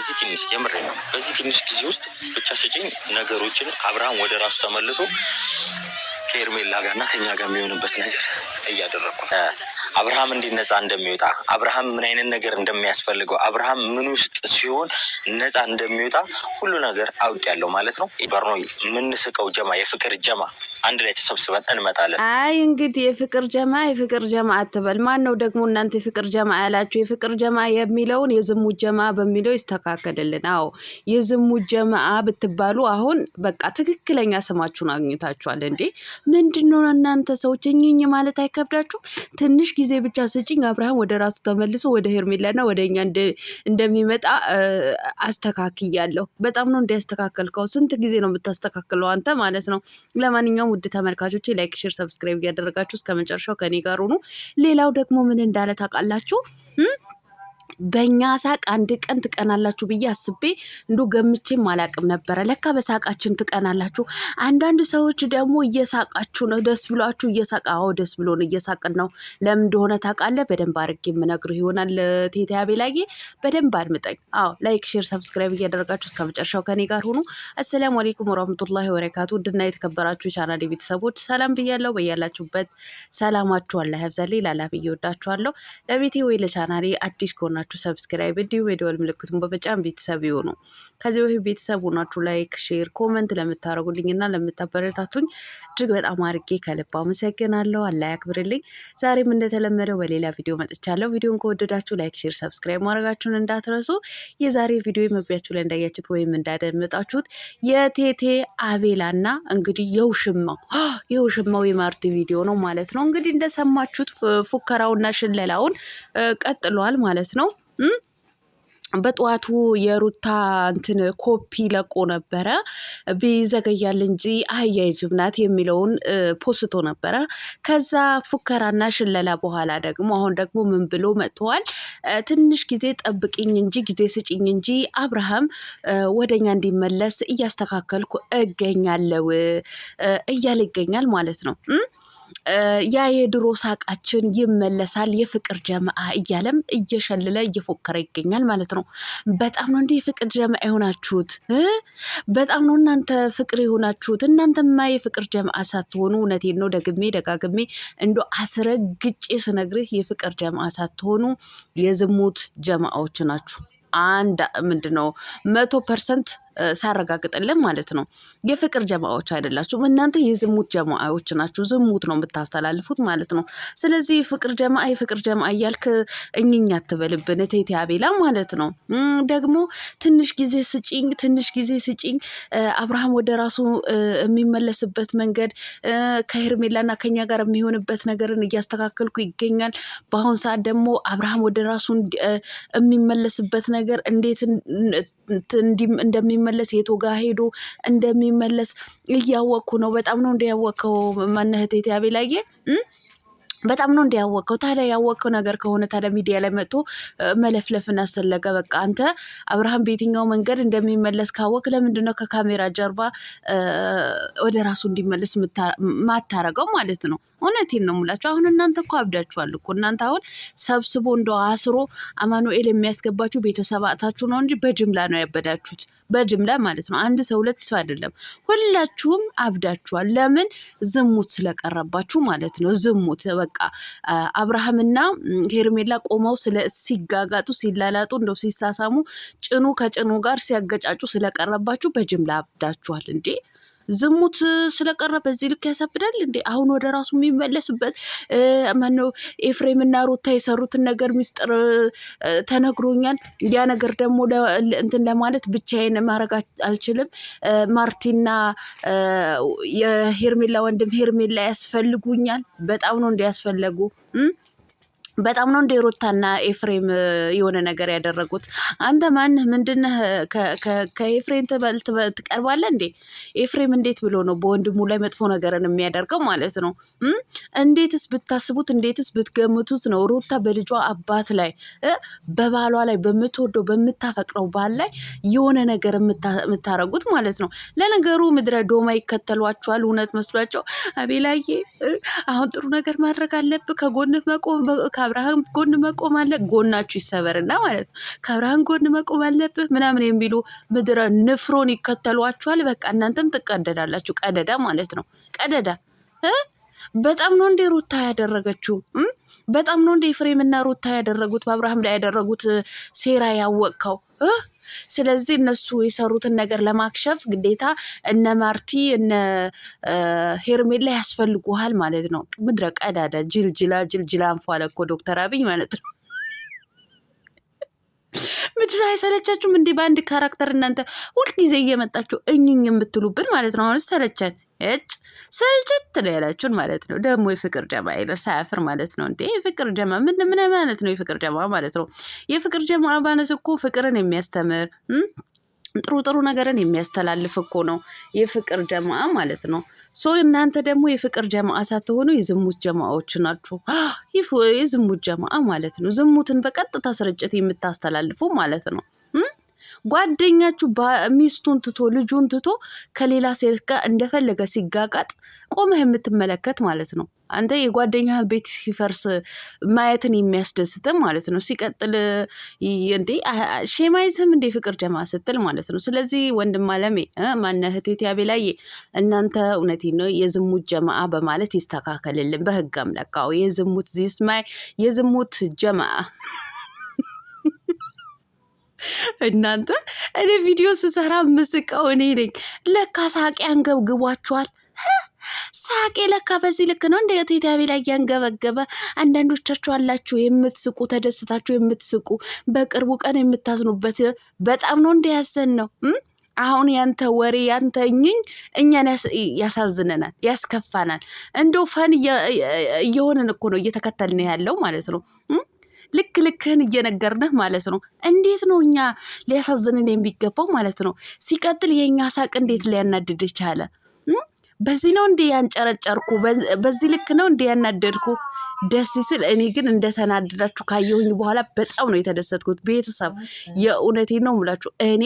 በዚህ ትንሽ የምሬ ነው በዚህ ትንሽ ጊዜ ውስጥ ብቻ ስጪኝ ነገሮችን አብርሃም ወደ ራሱ ተመልሶ ከኤርሜላ ጋርና ከኛ ጋር የሚሆንበት ነገር እያደረኩ አብርሃም እንዴት ነፃ እንደሚወጣ አብርሃም ምን አይነት ነገር እንደሚያስፈልገው አብርሃም ምን ውስጥ ሲሆን ነፃ እንደሚወጣ ሁሉ ነገር አውቄያለሁ ማለት ነው። ባርኖ ምን ስቀው ጀማ የፍቅር ጀማ አንድ ላይ ተሰብስበን እንመጣለን። አይ እንግዲህ የፍቅር ጀማ አትበል። ማን ነው ደግሞ እናንተ የፍቅር ጀማ ያላችሁ? የፍቅር ጀማ የሚለውን የዝሙት ጀማ በሚለው ይስተካከልልን። አዎ የዝሙት ጀማ ብትባሉ አሁን በቃ ትክክለኛ ስማችሁን አግኝታችኋል እንዴ። ምንድነው እናንተ ሰዎች እኝኝ ማለት አይከብዳችሁ? ትንሽ ጊዜ ብቻ ስጪኝ አብርሃም ወደ ራሱ ተመልሶ ወደ ሄርሜላና ወደ እኛ እንደሚመጣ አስተካክያለሁ። በጣም ነው እንዲያስተካከልከው። ስንት ጊዜ ነው የምታስተካክለው አንተ ማለት ነው። ለማንኛውም ውድ ተመልካቾቼ ላይክ፣ ሼር፣ ሰብስክራይብ እያደረጋችሁ እስከ መጨረሻው ከኔ ጋር ሆኑ። ሌላው ደግሞ ምን እንዳለ ታውቃላችሁ? በእኛ ሳቅ አንድ ቀን ትቀናላችሁ ብዬ አስቤ እንዶ ገምቼም አላቅም ነበረ። ለካ በሳቃችን ትቀናላችሁ። አንዳንድ ሰዎች ደግሞ እየሳቃችሁ ነው፣ ደስ ብሏችሁ እየሳቃ። አዎ ደስ ብሎን እየሳቅን ነው። ለምን እንደሆነ ታውቃለህ? በደንብ አድርጌ የምነግርህ ይሆናል። ቴቴ አቤላዬ በደንብ አድምጠኝ። አዎ ላይክ፣ ሼር፣ ሰብስክራይብ እያደረጋችሁ እስከ መጨረሻው ከኔ ጋር ሆኑ። አሰላሙ አለይኩም ወራህመቱላሂ ወበረካቱ። ውድና የተከበራችሁ ቻናሌ ቤተሰቦች ሰላም ብያለሁ። በያላችሁበት ሰላማችሁ አላህ ያብዛልኝ። ላላ ብዬ ወዳችኋለሁ። ለቤቴ ወይ ለቻናሌ አዲስ ከሆናችሁ ሰብስክራይብ እንዲሁ የደወል ምልክቱን በመጫን ቤተሰብ ይሁኑ። ከዚህ በፊት ቤተሰብ ሆናችሁ ላይክ፣ ሼር፣ ኮመንት ለምታደርጉልኝና ለምታበረታቱኝ እጅግ በጣም አድርጌ ከልብ አመሰግናለሁ። አላህ ያክብርልኝ። ዛሬም እንደተለመደው በሌላ ቪዲዮ መጥቻለሁ። ቪዲዮን ከወደዳችሁ ላይክ፣ ሼር፣ ሰብስክራይብ ማድረጋችሁን እንዳትረሱ። የዛሬ ቪዲዮ መግቢያችሁ ላይ እንዳያችሁት ወይም እንዳደመጣችሁት የቴቴ አቤላና እንግዲህ የውሽማው የማርቲ ቪዲዮ ነው ማለት ነው። እንግዲህ እንደሰማችሁት ፉከራውና ሽለላውን ቀጥሏል ማለት ነው። በጠዋቱ የሩታ እንትን ኮፒ ለቆ ነበረ። ቢዘገያል እንጂ አያይዙም ናት የሚለውን ፖስቶ ነበረ። ከዛ ፉከራና ሽለላ በኋላ ደግሞ አሁን ደግሞ ምን ብሎ መጥተዋል? ትንሽ ጊዜ ጠብቅኝ እንጂ ጊዜ ስጭኝ እንጂ አብርሃም ወደኛ እንዲመለስ እያስተካከልኩ እገኛለሁ እያለ ይገኛል ማለት ነው። ያ የድሮ ሳቃችን ይመለሳል የፍቅር ጀማአ እያለም እየሸለለ እየፎከረ ይገኛል ማለት ነው። በጣም ነው እንዲህ የፍቅር ጀማአ የሆናችሁት። በጣም ነው እናንተ ፍቅር የሆናችሁት። እናንተማ የፍቅር ጀማአ ሳትሆኑ እውነቴን ነው ደግሜ ደጋግሜ እንዶ አስረግጬ ስነግርህ የፍቅር ጀማአ ሳትሆኑ የዝሙት ጀማአዎች ናችሁ። አንድ ምንድነው 100% ሳረጋግጥልን ማለት ነው። የፍቅር ጀማዎች አይደላችሁም እናንተ የዝሙት ጀማዎች ናችሁ። ዝሙት ነው የምታስተላልፉት ማለት ነው። ስለዚህ የፍቅር ጀማ እያልክ እኝኛ አትበልብን ቴቴ አቤላ ማለት ነው። ደግሞ ትንሽ ጊዜ ስጪኝ አብርሃም ወደ ራሱ የሚመለስበት መንገድ ከሄርሜላና ከኛ ጋር የሚሆንበት ነገርን እያስተካከልኩ ይገኛል። በአሁን ሰዓት ደግሞ አብርሃም ወደ ራሱ የሚመለስበት ነገር እንዴት እንደሚመለስ የቱ ጋር ሄዶ እንደሚመለስ እያወቅኩ ነው። በጣም ነው እንዲያወቀው ማነህት ቴቴ አቤላዬ በጣም ነው እንዲያወቀው። ታዲያ ያወቀው ነገር ከሆነ ታዲያ ሚዲያ ላይ መጥቶ መለፍለፍን አሰለገ። በቃ አንተ አብርሃም በየትኛው መንገድ እንደሚመለስ ካወቅ ለምንድነው ከካሜራ ጀርባ ወደ ራሱ እንዲመለስ ማታረገው ማለት ነው? እውነቴን ነው የምላችሁ። አሁን እናንተ እኮ አብዳችኋል እኮ። እናንተ አሁን ሰብስቦ እንደው አስሮ አማኑኤል የሚያስገባችሁ ቤተሰባታችሁ ነው እንጂ በጅምላ ነው ያበዳችሁት። በጅምላ ማለት ነው። አንድ ሰው ሁለት ሰው አይደለም። ሁላችሁም አብዳችኋል። ለምን? ዝሙት ስለቀረባችሁ ማለት ነው። ዝሙት በቃ አብርሃምና ሄርሜላ ቆመው ሲጋጋጡ ሲላላጡ እንደው ሲሳሳሙ ጭኑ ከጭኑ ጋር ሲያገጫጩ ስለቀረባችሁ በጅምላ አብዳችኋል እንዴ። ዝሙት ስለቀረ በዚህ ልክ ያሳብዳል እንዴ? አሁን ወደ ራሱ የሚመለስበት ማነው? ኤፍሬምና ሩታ የሰሩትን ነገር ሚስጥር ተነግሮኛል። ያ ነገር ደግሞ እንትን ለማለት ብቻዬን ማድረግ አልችልም። ማርቲና የሄርሜላ ወንድም ሄርሜላ ያስፈልጉኛል። በጣም ነው እንዲያስፈልጉ በጣም ነው እንደ ሩታና ኤፍሬም የሆነ ነገር ያደረጉት። አንተ ማንህ ምንድነህ? ከኤፍሬም ትቀርባለህ እንዴ? ኤፍሬም እንዴት ብሎ ነው በወንድሙ ላይ መጥፎ ነገርን የሚያደርገው ማለት ነው? እንዴትስ ብታስቡት እንዴትስ ብትገምቱት ነው ሩታ በልጇ አባት ላይ በባሏ ላይ በምትወደው በምታፈቅረው ባል ላይ የሆነ ነገር የምታረጉት ማለት ነው? ለነገሩ ምድረ ዶማ ይከተሏቸዋል። እውነት መስሏቸው አቤላዬ አሁን ጥሩ ነገር ማድረግ አለብህ፣ ከጎንህ መቆም ከአብርሃም ጎን መቆም አለ ጎናችሁ ይሰበርና ማለት ነው ከአብርሃም ጎን መቆም አለብህ ምናምን የሚሉ ምድረ ንፍሮን ይከተሏችኋል። በቃ እናንተም ትቀደዳላችሁ። ቀደዳ ማለት ነው ቀደዳ። በጣም ነው እንዴ ሩታ ያደረገችው? በጣም ነው እንዴ ኤፍሬምና ሩታ ያደረጉት በአብርሃም ላይ ያደረጉት ሴራ ያወቅከው? ስለዚህ እነሱ የሰሩትን ነገር ለማክሸፍ ግዴታ እነ ማርቲ እነ ሄርሜላ ያስፈልጉሃል ማለት ነው። ምድረ ቀዳዳ ጅልጅላ አንፏለ እኮ ዶክተር አብይ ማለት ነው። ምድር አይሰለቻችሁም እንዲህ በአንድ ካራክተር እናንተ ሁልጊዜ እየመጣችሁ እኝኝ የምትሉብን ማለት ነው። አሁንስ ሰለቸን ስልችት ነው ያላችሁን ማለት ነው። ደግሞ የፍቅር ጀማ ይለ ሳያፍር ማለት ነው። እንዴ የፍቅር ጀማ ምን ማለት ነው? የፍቅር ጀማ ማለት ነው። የፍቅር ጀማ ማለት እኮ ፍቅርን የሚያስተምር ጥሩ ነገርን የሚያስተላልፍ እኮ ነው የፍቅር ጀማ ማለት ነው። እናንተ ደግሞ የፍቅር ጀማ ሳትሆኑ የዝሙት ጀማዎች ናችሁ። የዝሙት ጀማ ማለት ነው። ዝሙትን በቀጥታ ስርጭት የምታስተላልፉ ማለት ነው። ጓደኛችሁ ሚስቱን ትቶ ልጁን ትቶ ከሌላ ሴት ጋር እንደፈለገ ሲጋጋጥ ቆመህ የምትመለከት ማለት ነው። አንተ የጓደኛ ቤት ሲፈርስ ማየትን የሚያስደስት ማለት ነው። ሲቀጥል እንዴ ሼማይዝም እንዴ ፍቅር ጀማ ስትል ማለት ነው። ስለዚህ ወንድም አለሜ ማነህ እህቴ አቤላዬ እናንተ እውነቴን ነው የዝሙት ጀማ በማለት ይስተካከልልን በህግ አምላካው የዝሙት ዚስማይ የዝሙት ጀማ እናንተ እኔ ቪዲዮ ስሰራ ምስቀው እኔ ነኝ። ለካ ሳቄ አንገብግቧችኋል። ሳቄ ለካ በዚህ ልክ ነው እንደ ቴታቤ ላይ ያንገበገበ። አንዳንዶቻችሁ አላችሁ የምትስቁ ተደስታችሁ የምትስቁ በቅርቡ ቀን የምታዝኑበት በጣም ነው እንደያዘን ነው። አሁን ያንተ ወሬ ያንተ እኛን ያሳዝነናል፣ ያስከፋናል። እንደው ፈን እየሆንን እኮ ነው እየተከተልን ያለው ማለት ነው። ልክህን እየነገርንህ ማለት ነው። እንዴት ነው እኛ ሊያሳዝንን የሚገባው ማለት ነው። ሲቀጥል የእኛ ሳቅ እንዴት ሊያናድድ ቻለ? በዚህ ነው እንዴ ያንጨረጨርኩ? በዚህ ልክ ነው እንዴ ያናደድኩ? ደስ ሲል እኔ ግን እንደተናደዳችሁ ካየሁኝ በኋላ በጣም ነው የተደሰትኩት። ቤተሰብ የእውነቴን ነው የምላችሁ። እኔ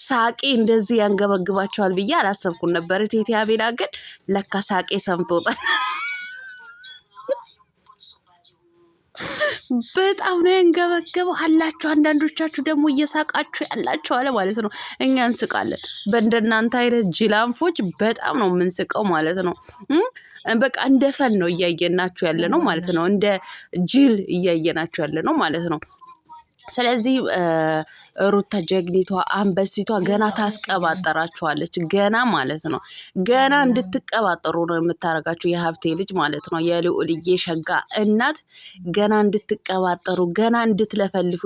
ሳቄ እንደዚህ ያንገበግባቸዋል ብዬ አላሰብኩም ነበር። ቴቴ አቤላ ግን ለካ ሳቄ ሰምቶታል። በጣም ነው ያንገበገበው አላችሁ። አንዳንዶቻችሁ ደግሞ እየሳቃችሁ ያላችሁ አለ ማለት ነው። እኛ እንስቃለን በእንደናንተ አይነት ጅላንፎች በጣም ነው የምንስቀው ማለት ነው። በቃ እንደ ፈን ነው እያየናችሁ ያለ ነው ማለት ነው። እንደ ጅል እያየናችሁ ያለ ነው ማለት ነው። ስለዚህ ሩታ ጀግኒቷ አንበሲቷ ገና ታስቀባጠራችኋለች። ገና ማለት ነው ገና እንድትቀባጠሩ ነው የምታረጋችሁ። የሀብቴ ልጅ ማለት ነው የልዑልዬ ሸጋ እናት ገና እንድትቀባጠሩ ገና እንድትለፈልፉ።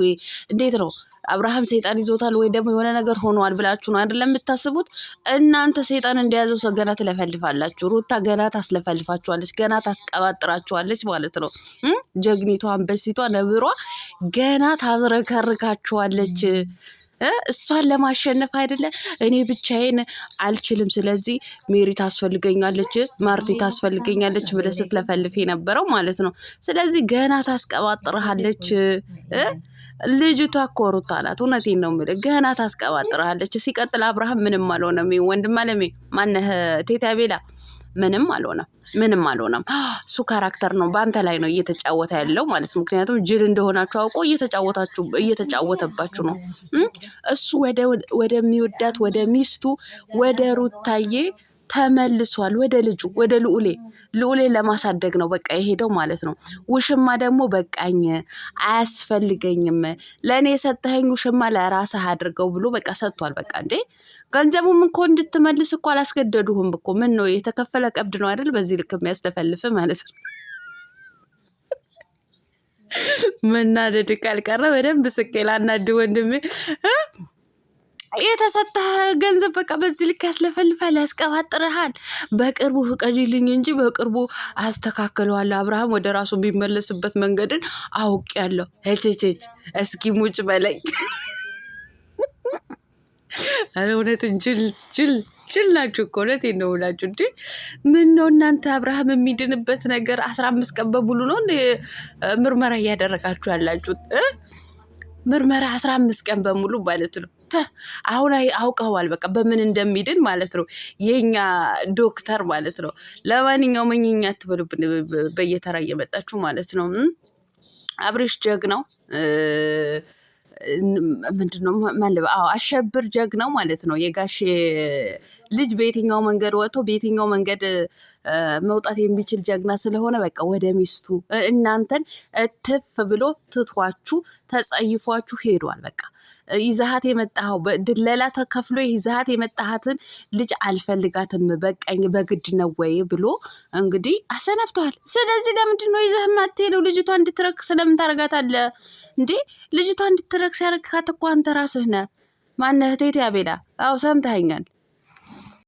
እንዴት ነው አብርሃም ሰይጣን ይዞታል ወይ ደግሞ የሆነ ነገር ሆኗል ብላችሁ ነው አይደለም የምታስቡት? እናንተ ሰይጣን እንደያዘው ሰው ገና ትለፈልፋላችሁ። ሩታ ገና ታስለፈልፋችኋለች፣ ገና ታስቀባጥራችኋለች ማለት ነው። ጀግኒቷ አንበሲቷ ነብሯ ገና ታዝረከርካችኋለች። እሷን ለማሸነፍ አይደለ እኔ ብቻዬን አልችልም፣ ስለዚህ ሜሪ ታስፈልገኛለች፣ ማርቲ ታስፈልገኛለች ብለህ ስትለፈልፍ የነበረው ማለት ነው። ስለዚህ ገና ታስቀባጥርሃለች። ልጅቷ እኮ ሩታ ናት። እውነቴን ነው የምልህ ገና ታስቀባጥርሃለች። ሲቀጥል አብርሃም ምንም አልሆነም። ወንድም አለሜ ማነህ ቴታ ቤላ ምንም አልሆነም። እሱ ካራክተር ነው በአንተ ላይ ነው እየተጫወተ ያለው ማለት ነው። ምክንያቱም ጅል እንደሆናችሁ አውቆ እየተጫወተባችሁ ነው። እሱ ወደሚወዳት ወደ ሚስቱ ወደ ሩታዬ ተመልሷል። ወደ ልጁ ወደ ልዑሌ ለማሳደግ ነው በቃ የሄደው ማለት ነው። ውሽማ ደግሞ በቃኝ አያስፈልገኝም፣ ለእኔ የሰጠኸኝ ውሽማ ለራስህ አድርገው ብሎ በቃ ሰጥቷል። በቃ እንዴ ገንዘቡም እኮ እንድትመልስ እኮ አላስገደዱህም እኮ። ምን ነው የተከፈለ ቀብድ ነው አይደል? በዚህ ልክ የሚያስለፈልፍ ማለት ነው። መናደድ ካልቀረ በደንብ ስቄ ላናድ ወንድሜ የተሰጠህ ገንዘብ በቃ በዚህ ልክ ያስለፈልፋል፣ ያስቀባጥርሃል። በቅርቡ ፍቀጂልኝ እንጂ በቅርቡ አስተካክለዋለሁ። አብርሃም ወደ ራሱ የሚመለስበት መንገድን አውቄያለሁ። ሄችች እስኪ ሙጭ በለኝ። እውነትን ጅል ናችሁ እኮ እውነቴን ነው ብላችሁ እንጂ ምን ነው እናንተ አብርሃም የሚድንበት ነገር 15 ቀን በሙሉ ነው ምርመራ እያደረጋችሁ ያላችሁት። ምርመራ 15 ቀን በሙሉ ማለት ነው። አሁን አውቀዋል በቃ በምን እንደሚድን ማለት ነው የኛ ዶክተር ማለት ነው። ለማንኛውም እኛ አትበሉብን በየተራ እየመጣችሁ ማለት ነው። አብርሽ ጀግናው ምንድነው አሸብር ጀግናው ማለት ነው። የጋሼ ልጅ በየትኛው መንገድ ወጥቶ በየትኛው መንገድ መውጣት የሚችል ጀግና ስለሆነ በቃ ወደ ሚስቱ እናንተን እትፍ ብሎ ትቷችሁ ተጸይፏችሁ ሄዷል። በቃ ይዛሃት የመጣኸው ድለላ ተከፍሎ ይዛሃት የመጣሃትን ልጅ አልፈልጋትም በቃኝ በግድ ነው ወይ ብሎ እንግዲህ አሰናብተዋል። ስለዚህ ለምንድን ነው ይዘህ የማትሄደው? ልጅቷ እንድትረክስ ለምን ታደርጋታለህ እንዴ? ልጅቷ እንድትረክስ ያደረግካት እኮ አንተ ራስህ ነህ። ማነህ? እቴቴ አቤላ። አዎ ሰምተኸኛል።